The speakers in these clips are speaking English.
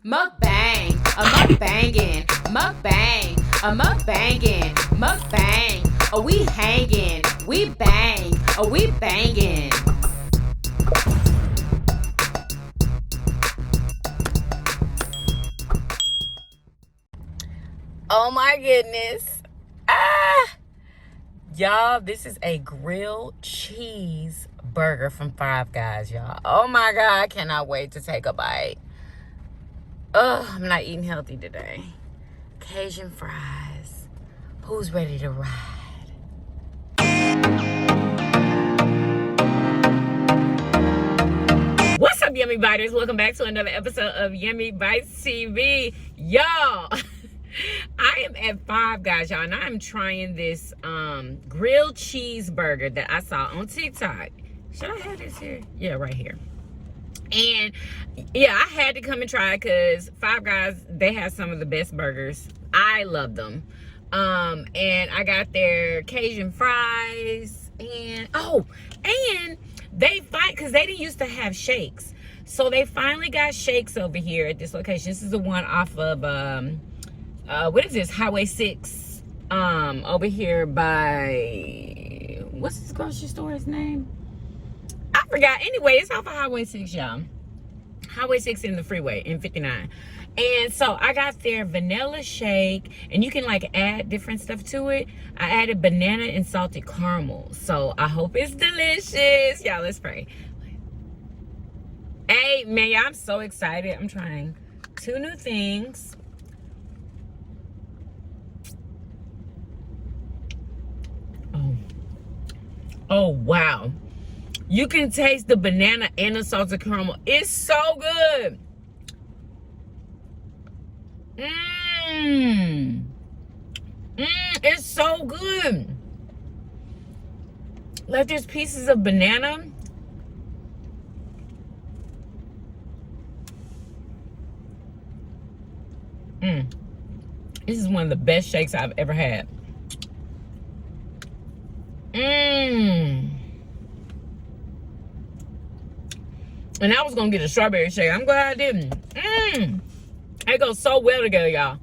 Mukbang, a mukbangin', mukbang, a mukbangin', mukbang. Oh, we hangin', we bang, oh, we bangin'. Oh my goodness. Y'all, this is a grilled cheese burger from Five Guys, y'all. Oh my God, I cannot wait to take a bite. I'm not eating healthy today. Cajun fries. Who's ready to ride? What's up, Yummy Biters? Welcome back to another episode of Yummybitestv. Y'all, I am at Five Guys, y'all, and I'm trying this grilled cheeseburger that I saw on TikTok. Should I have this here? Yeah, right here. And yeah, I had to come and try it because Five Guys, they have some of the best burgers. I love them. And I got their Cajun fries and they fight because they didn't used to have shakes. So they finally got shakes over here at this location. This is the one off of what is this? Highway 6. Over here by, what's this grocery store's name? I forgot. Anyway, it's off of Highway 6, y'all. Highway 6 in the freeway in 59. And so I got their vanilla shake, and you can like add different stuff to it. I added banana and salted caramel. So I hope it's delicious. Y'all, let's pray. Hey, man, y'all, I'm so excited. I'm trying 2 new things. Oh, wow. You can taste the banana and the salted caramel. It's so good. It's so good. Like there's pieces of banana. This is one of the best shakes I've ever had. And I was gonna get a strawberry shake. I'm glad I didn't. It goes so well together, y'all.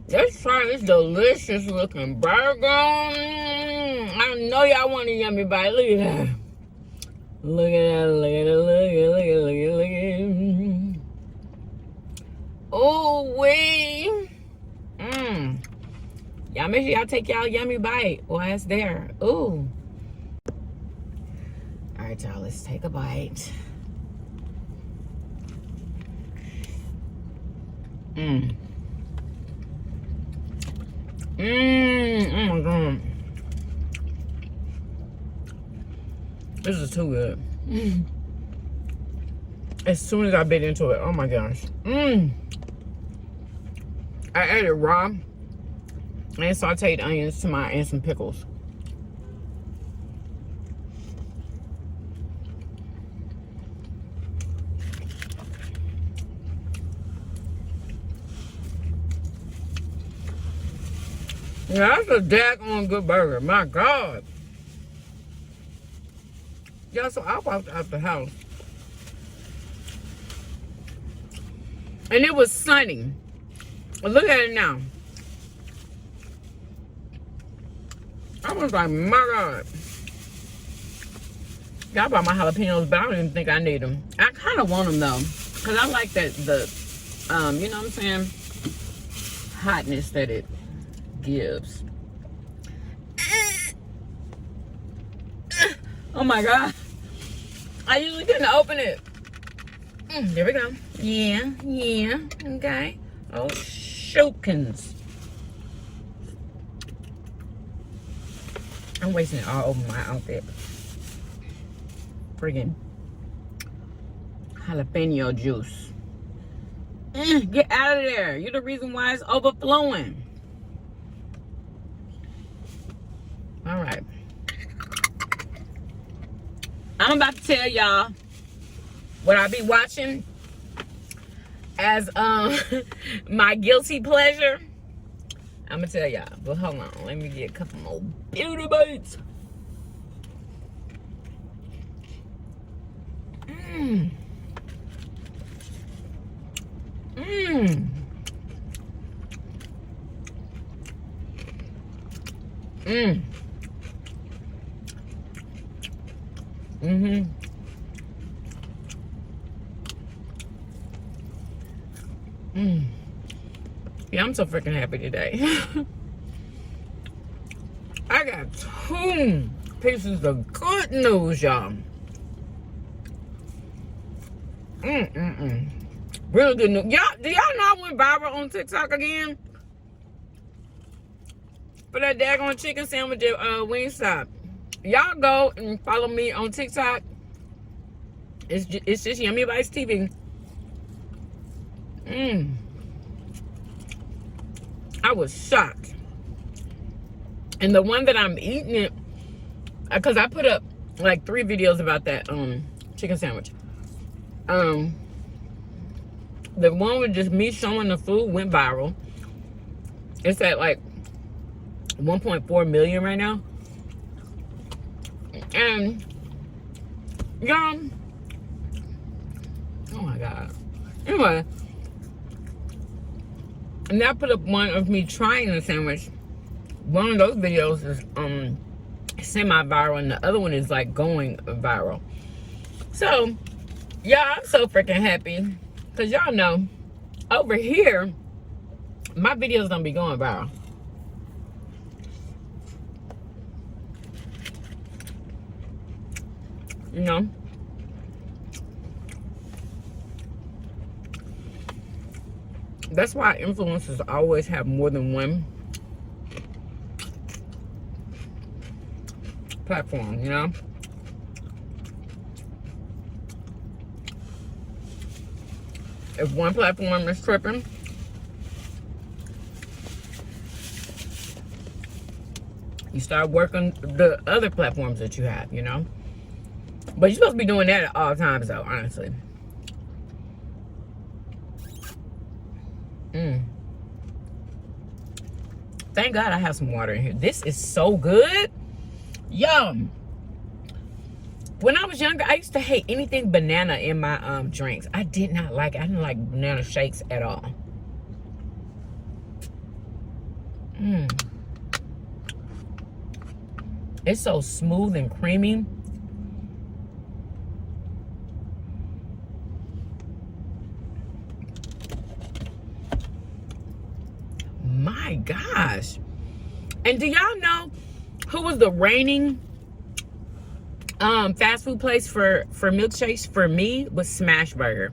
Let's try this delicious looking burger. I know y'all want a yummy bite. Look at that. Look at that. Look at it. Look at it. Look at it. Look at it. Look at it. Oh, wait. Y'all make sure y'all take y'all yummy bite while it's there. Ooh. All right, y'all, let's take a bite. Oh my God. This is too good. As soon as I bit into it, oh my gosh. I added raw and sauteed onions to mine and some pickles. Yeah, that's a daggone good burger. My God. Yeah, so I walked out the house. And it was sunny. Look at it now. I was like, my God. Yeah, I bought my jalapenos, but I don't even think I need them. I kind of want them, though. Because I like that, you know what I'm saying? Hotness that it gives. Oh my God. I usually couldn't open it. There we go. Yeah. Okay. Oh, shokins. I'm wasting it all over my outfit. Friggin' jalapeno juice. Get out of there. You're the reason why it's overflowing. All right. I'm about to tell y'all what I be watching as my guilty pleasure. I'm gonna tell y'all, but hold on, let me get a couple more beauty bites. Mmm. Mmm. Mm-hmm. Mmm. Yeah, I'm so freaking happy today. I got 2 pieces of good news, y'all. Really good news. Y'all, do y'all know I went viral on TikTok again? For that daggone chicken sandwich at Wingstop. Y'all go and follow me on TikTok. It's just Yummybitestv. I was shocked. And the one that I'm eating it, because I put up like 3 videos about that chicken sandwich. The one with just me showing the food went viral. It's at like 1.4 million right now. And y'all, oh my god. Anyway, and I put up one of me trying the sandwich. One of those videos is semi-viral, and the other one is like going viral. So y'all, I'm so freaking happy, because y'all know over here my videos don't be going viral. You know, that's why influencers always have more than one platform, you know. If one platform is tripping, you start working the other platforms that you have, you know. But you're supposed to be doing that at all times, though, honestly. Thank God I have some water in here. This is so good. Yum. When I was younger, I used to hate anything banana in my drinks. I did not like it. I didn't like banana shakes at all. It's so smooth and creamy. My gosh. And do y'all know who was the reigning fast food place for milkshakes? For me, was Smashburger.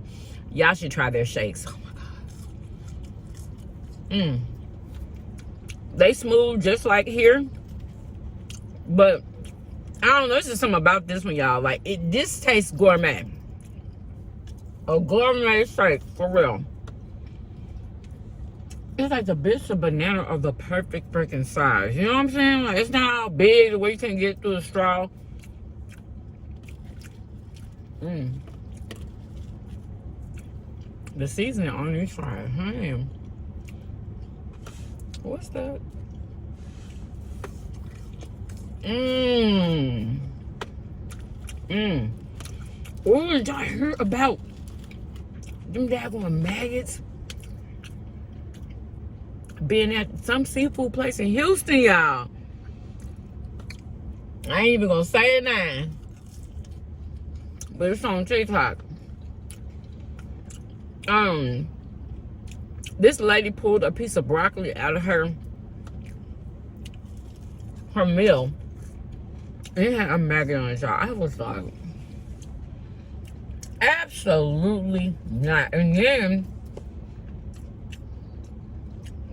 Y'all should try their shakes. Oh my god. They smooth just like here, but I don't know, there's just something about this one, y'all. Like, this tastes gourmet. A gourmet shake, for real. It's like the bits of banana are the perfect freaking size. You know what I'm saying? Like, it's not all big the way you can get through the straw. The seasoning on these fries, honey. What's that? Oh, did y'all hear about them daggone maggots being at some seafood place in Houston, y'all? I ain't even gonna say it now, but it's on TikTok. This lady pulled a piece of broccoli out of her meal. It had a maggot on it, y'all. I was like, absolutely not. And then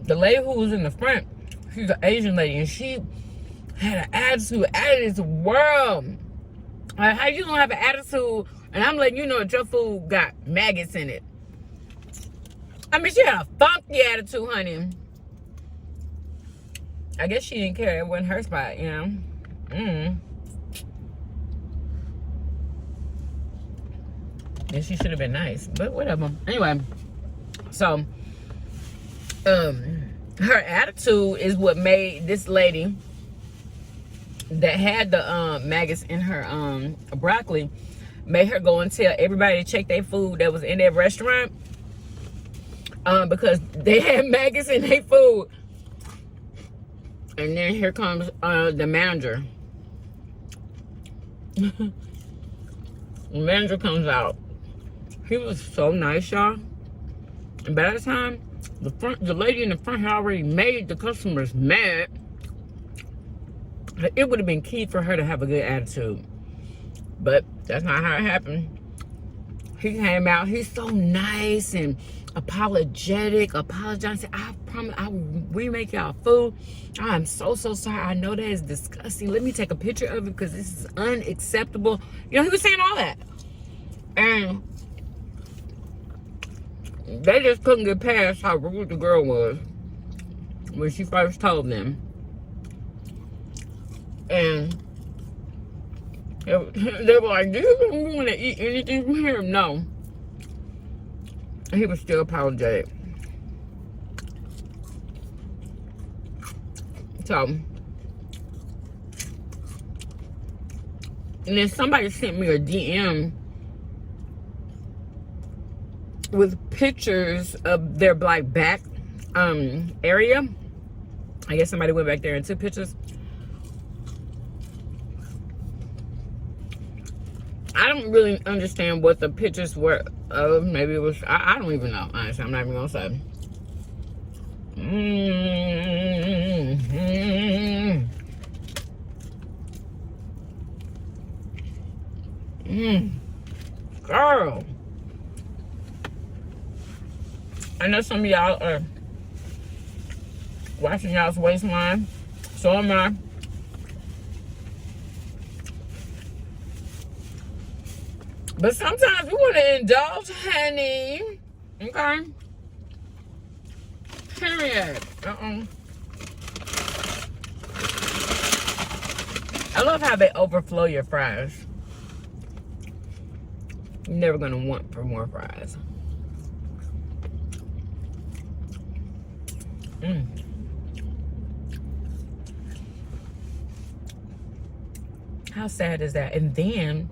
the lady who was in the front, she's an Asian lady, and she had an attitude out of this world. Like, how you gonna have an attitude and I'm letting you know that your food got maggots in it? I mean, she had a funky attitude, honey. I guess she didn't care. It wasn't her spot, you know. And she should have been nice, but whatever. Anyway, so her attitude is what made this lady that had the maggots in her broccoli, made her go and tell everybody to check their food that was in that restaurant. because they had maggots in their food. And then here comes the manager. The manager comes out. He was so nice, y'all. And by the time the lady in the front had already made the customers mad, it would have been key for her to have a good attitude. But that's not how it happened. He came out, he's so nice and apologetic, apologizing. I promise I will remake y'all food. I'm so sorry. I know that is disgusting. Let me take a picture of it because this is unacceptable. You know, he was saying all that. And they just couldn't get past how rude the girl was when she first told them. And they were like, do you want to eat anything from here? No. And he was still apologetic. So, and then somebody sent me a DM with pictures of their like back area. I guess somebody went back there and took pictures. I don't really understand what the pictures were of. Maybe it was, I don't even know, honestly. I'm not even gonna say. Girl, I know some of y'all are watching y'all's waistline. So am I. But sometimes we want to indulge, honey. Okay? Period. I love how they overflow your fries. You're never going to want for more fries. How sad is that? And then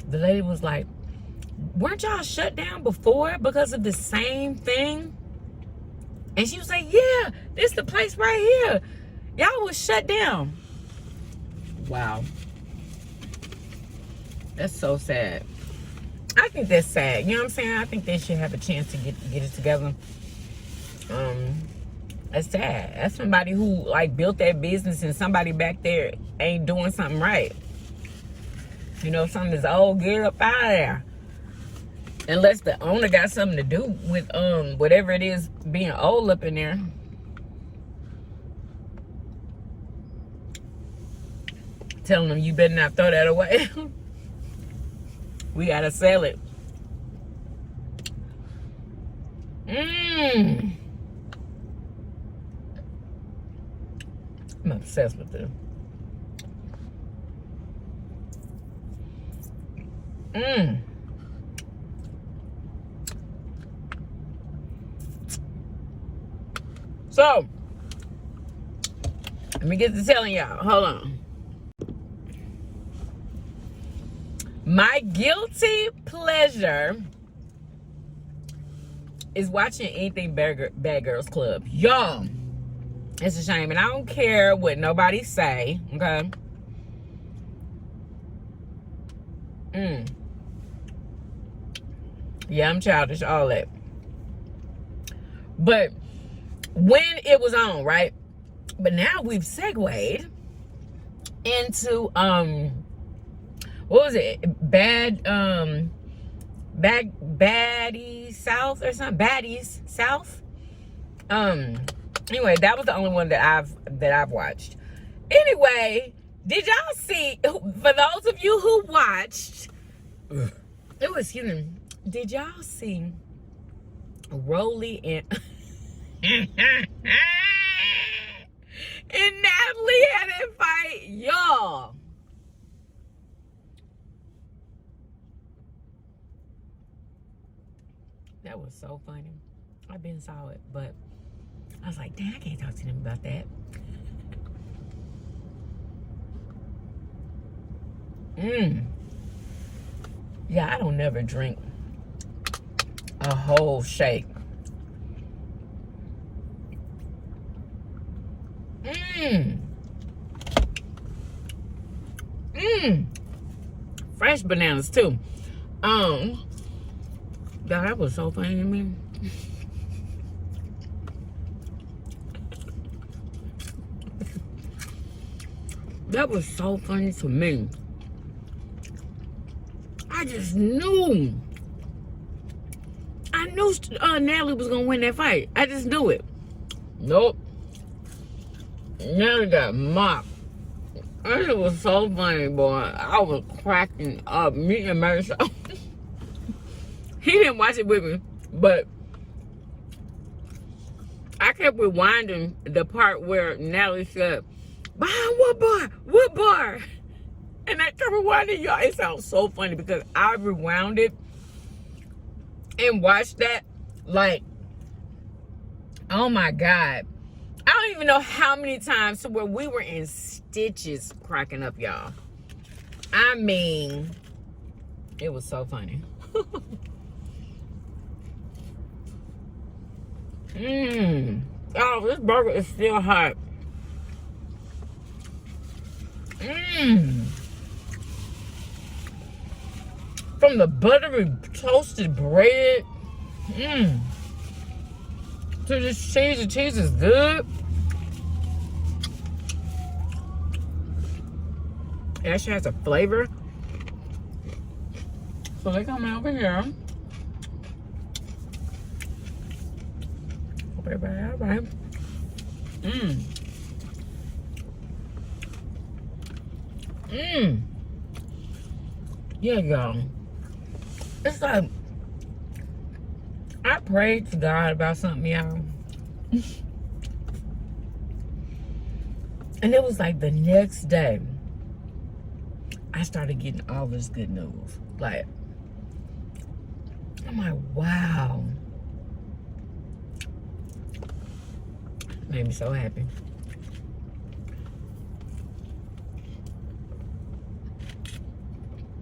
the lady was like, weren't y'all shut down before because of the same thing? And she was like, yeah, this the place right here. Y'all was shut down. Wow. That's so sad. I think that's sad. You know what I'm saying? I think they should have a chance to get it together. That's sad. That's somebody who like built that business and somebody back there ain't doing something right. You know, something is all good up out of there. Unless the owner got something to do with whatever it is being old up in there. Telling them you better not throw that away. We gotta sell it. I'm obsessed with this. So, let me get to telling y'all. Hold on. My guilty pleasure is watching anything Bad Girls Club. Y'all, it's a shame. And I don't care what nobody say, okay? Yeah, I'm childish, all that. But when it was on, right? But now we've segued into what was it? Baddies South or something? Baddies South. Anyway, that was the only one that I've watched. Anyway, did y'all see, for those of you who watched, it was human. Did y'all see Rolly and Natalie had a fight? Y'all, that was so funny. I've been saw it, but I was like, dang, I can't talk to them about that. Yeah, I don't never drink a whole shake. Fresh bananas too. God, that was so funny to me. That was so funny to me. I just knew. I knew Natalie was gonna win that fight. I just knew it. Nope. Natalie got mocked. It was so funny, boy. I was cracking up. Me and Marshall. He didn't watch it with me, but I kept rewinding the part where Natalie said, "Behind what bar? What bar?" And I kept rewinding, y'all. It sounds so funny because I rewound it and watched that like, oh my God. I don't even know how many times to where we were in stitches cracking up, y'all. I mean, it was so funny. Oh, this burger is still hot. From the buttery toasted bread. To this cheese, the cheese is good. It actually has a flavor. So they come over here. All right. Yeah, y'all. It's like, I prayed to God about something, y'all. And it was like the next day, I started getting all this good news. Like, I'm like, wow. Made me so happy.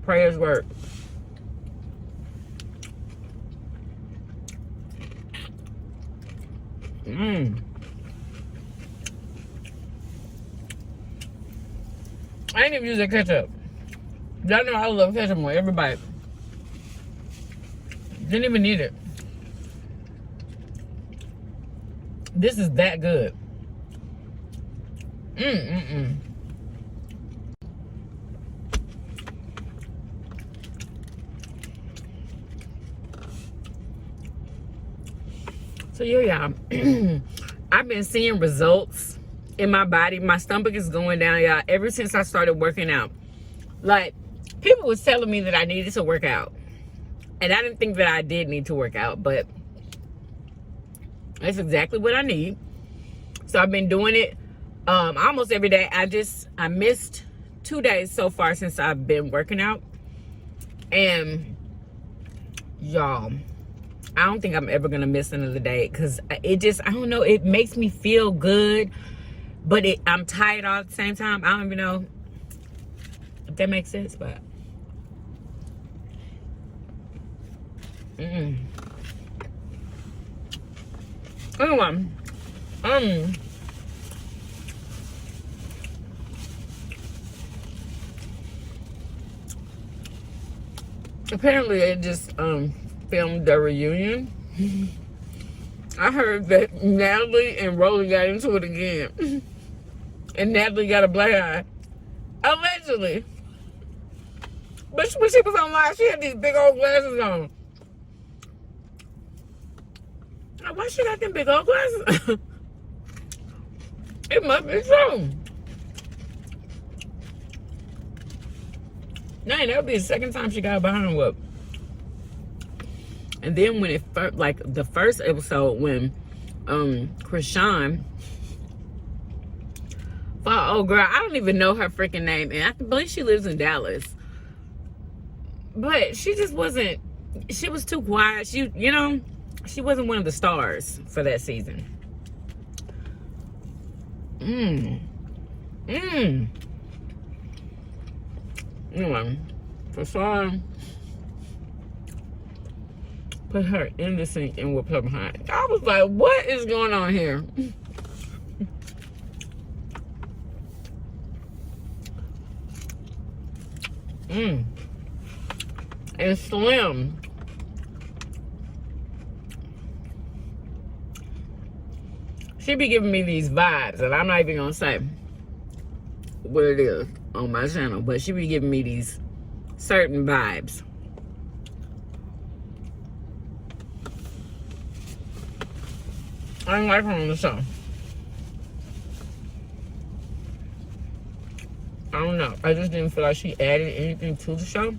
Prayers work. I ain't even use that ketchup. Y'all know I love ketchup on every bite. Didn't even need it. This is that good. So yeah, y'all. I've been seeing results in my body. My stomach is going down, y'all, ever since I started working out. Like, people was telling me that I needed to work out. And I didn't think that I did need to work out, but that's exactly what I need. So I've been doing it almost every day. I missed 2 days so far since I've been working out. And y'all, I don't think I'm ever gonna miss another day, because it just, I don't know, it makes me feel good, but I'm tired all at the same time. I don't even know if that makes sense, but anyway, apparently they just filmed the reunion. I heard that Natalie and Rolly got into it again. And Natalie got a black eye. Allegedly. But when she was on live, she had these big old glasses on. Now, why she got them big old glasses? It must be true. Nah, that'll be the second time she got a behind whoop. And then when it first, like the first episode, when Krishan fought, oh girl, I don't even know her freaking name, and I believe she lives in Dallas. But she just wasn't, she was too quiet. She, you know, she wasn't one of the stars for that season. Anyway, Krishan put her in the sink and whipped her behind. I was like, what is going on here? And slim. She be giving me these vibes, and I'm not even gonna say what it is on my channel, but she be giving me these certain vibes. I don't like her on the show. I don't know. I just didn't feel like she added anything to the show.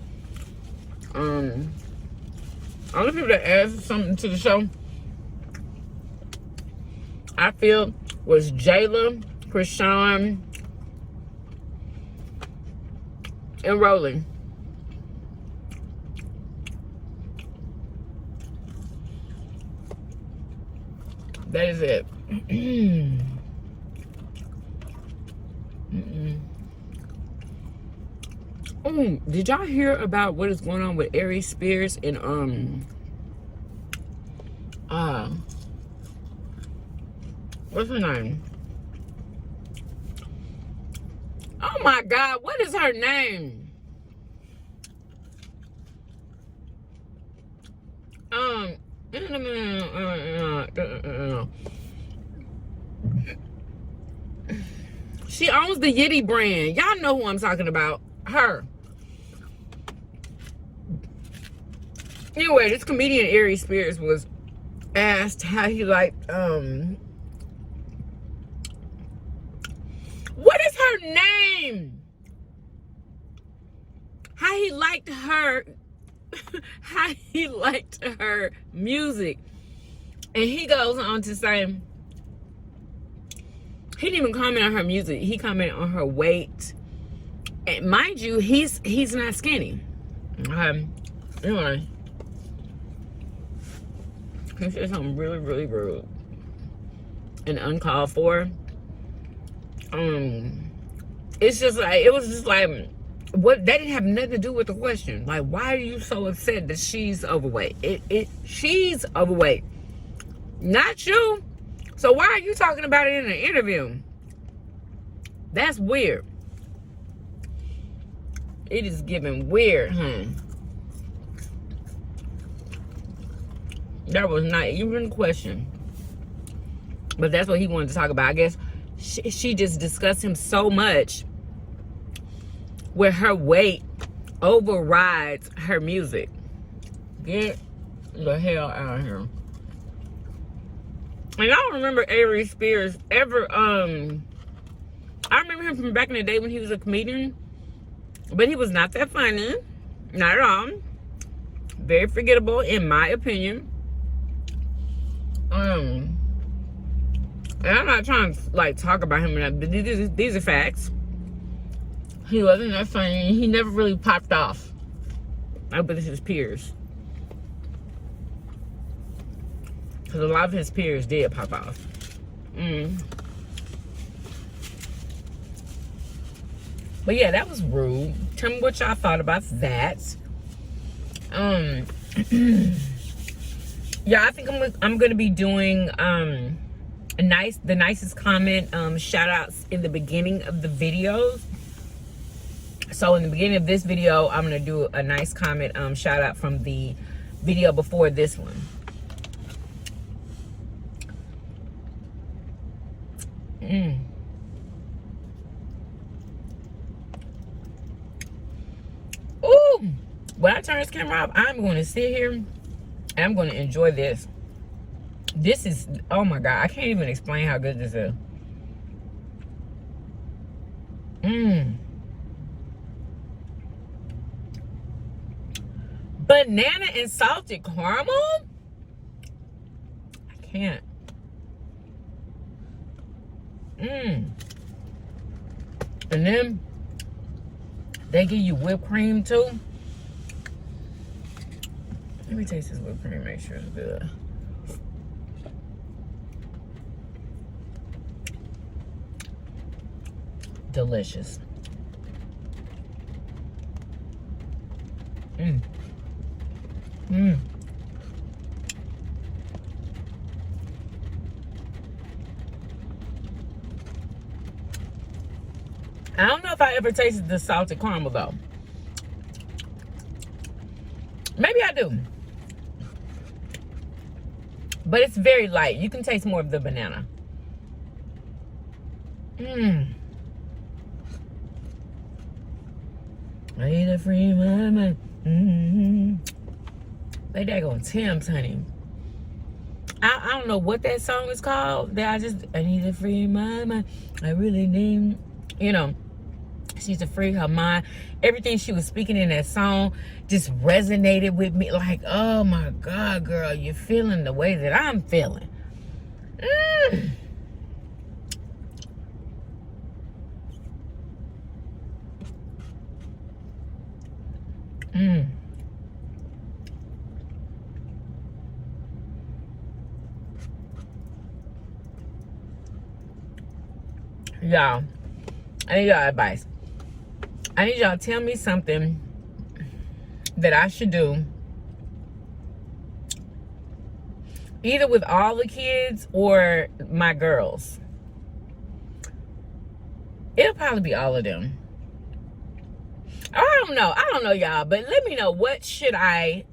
Only people that added something to the show, I feel, was Jayla, Krishan, and Rolling. That is it. Oh, did y'all hear about what is going on with Ari Spears and what's her name? Oh my God, what is her name? She owns the Yitty brand. Y'all know who I'm talking about. Her. Anyway, this comedian Ari Spears was asked how he liked what is her name? How he liked her how he liked her music. And he goes on to say he didn't even comment on her music. He commented on her weight. And mind you, he's not skinny. Anyway, he said something really, really rude and uncalled for. It's just like, it was just like, what, that didn't have nothing to do with the question. Like, why are you so upset that she's overweight? She's overweight, not you. So why are you talking about it in an interview? That's weird. It is giving weird, That was not even a question. But that's what he wanted to talk about. I guess she just discussed him so much where her weight overrides her music. Get the hell out of here. And I don't remember Ari Spears ever, I remember him from back in the day when he was a comedian. But he was not that funny. Not at all. Very forgettable, in my opinion. And I'm not trying to, like, talk about him, but these are facts. He wasn't that funny. He never really popped off. But it's his peers. Because a lot of his peers did pop off. But yeah, that was rude. Tell me what y'all thought about that. Yeah, I think I'm gonna be doing the nicest comment shout outs in the beginning of the videos. So in the beginning of this video, I'm gonna do a nice comment shout out from the video before this one. Ooh, when I turn this camera off, I'm going to sit here and I'm going to enjoy this. This is, oh my God, I can't even explain how good this is. Banana and salted caramel? I can't. And then they give you whipped cream too. Let me taste this whipped cream, make sure it's good. Delicious. I don't know if I ever tasted the salted caramel though. Maybe I do. But it's very light. You can taste more of the banana. I need a free mama. They daggone Tim's, honey. I don't know what that song is called. I need a free mama. I really need, you know, she's to free her mind. Everything she was speaking in that song just resonated with me. Like, oh my God, girl, you're feeling the way that I'm feeling. Y'all, I need y'all advice. I need y'all to tell me something that I should do, either with all the kids or my girls. It'll probably be all of them. I don't know, y'all, but let me know, what should I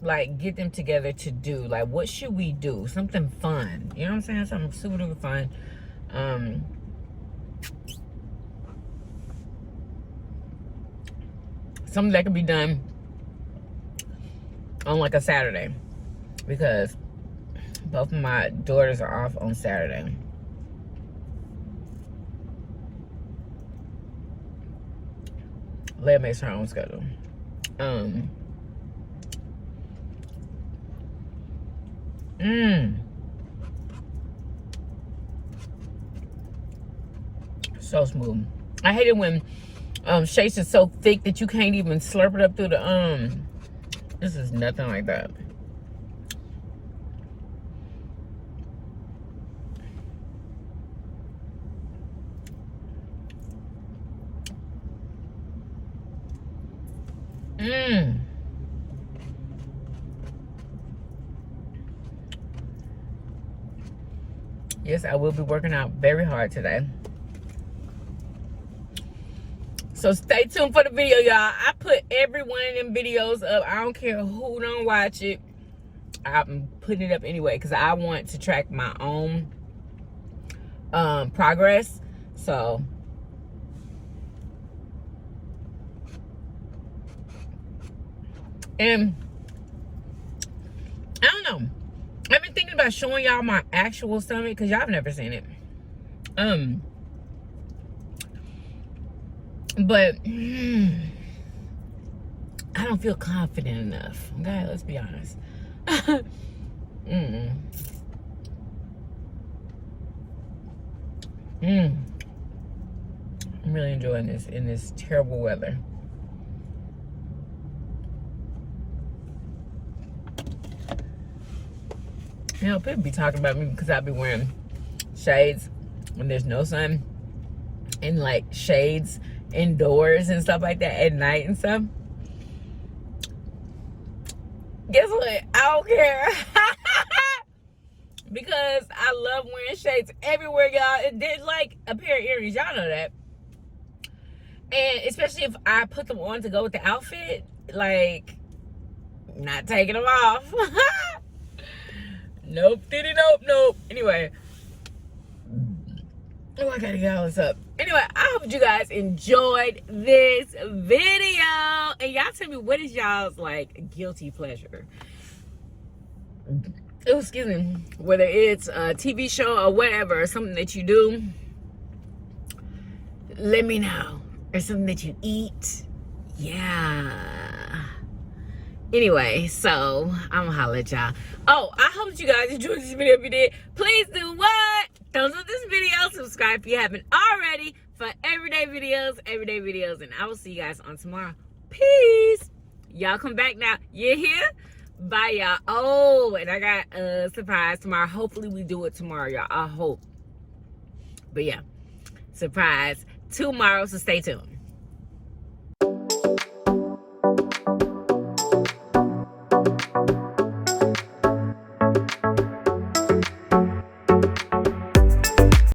like get them together to do? Like, what should we do? Something fun, you know what I'm saying? Something super duper fun. Something that can be done on like a Saturday, because both of my daughters are off on Saturday. Leah makes her own schedule. So smooth. I hate it when shakes is so thick that you can't even slurp it up through the this is nothing like that. Yes, I will be working out very hard today. So stay tuned for the video, y'all. I put every one of them videos up. I don't care who don't watch it. I'm putting it up anyway because I want to track my own progress. So and I don't know. I've been thinking about showing y'all my actual stomach because y'all have never seen it. But I don't feel confident enough. Okay, let's be honest. I'm really enjoying this in this terrible weather. You know, people be talking about me because I be wearing shades when there's no sun, and like shades indoors and stuff like that at night and stuff. Guess what? I don't care. Because I love wearing shades everywhere, y'all. It did like a pair of earrings. Y'all know that. And especially if I put them on to go with the outfit, like, not taking them off. Nope, nope. Anyway. Oh, I gotta get all this up. Anyway, I hope you guys enjoyed this video. And y'all tell me, what is y'all's, like, guilty pleasure? Oh, excuse me. Whether it's a TV show or whatever, or something that you do, let me know. Or something that you eat. Yeah. Anyway, so I'm gonna holler at y'all. Oh, I hope you guys enjoyed this video. If you did, please do what? Thumbs up this video, subscribe if you haven't already for everyday videos, and I will see you guys on tomorrow. Peace. Y'all come back now. You hear? Bye, y'all. Oh, and I got a surprise tomorrow. Hopefully we do it tomorrow, y'all. I hope. But yeah, surprise tomorrow, so stay tuned.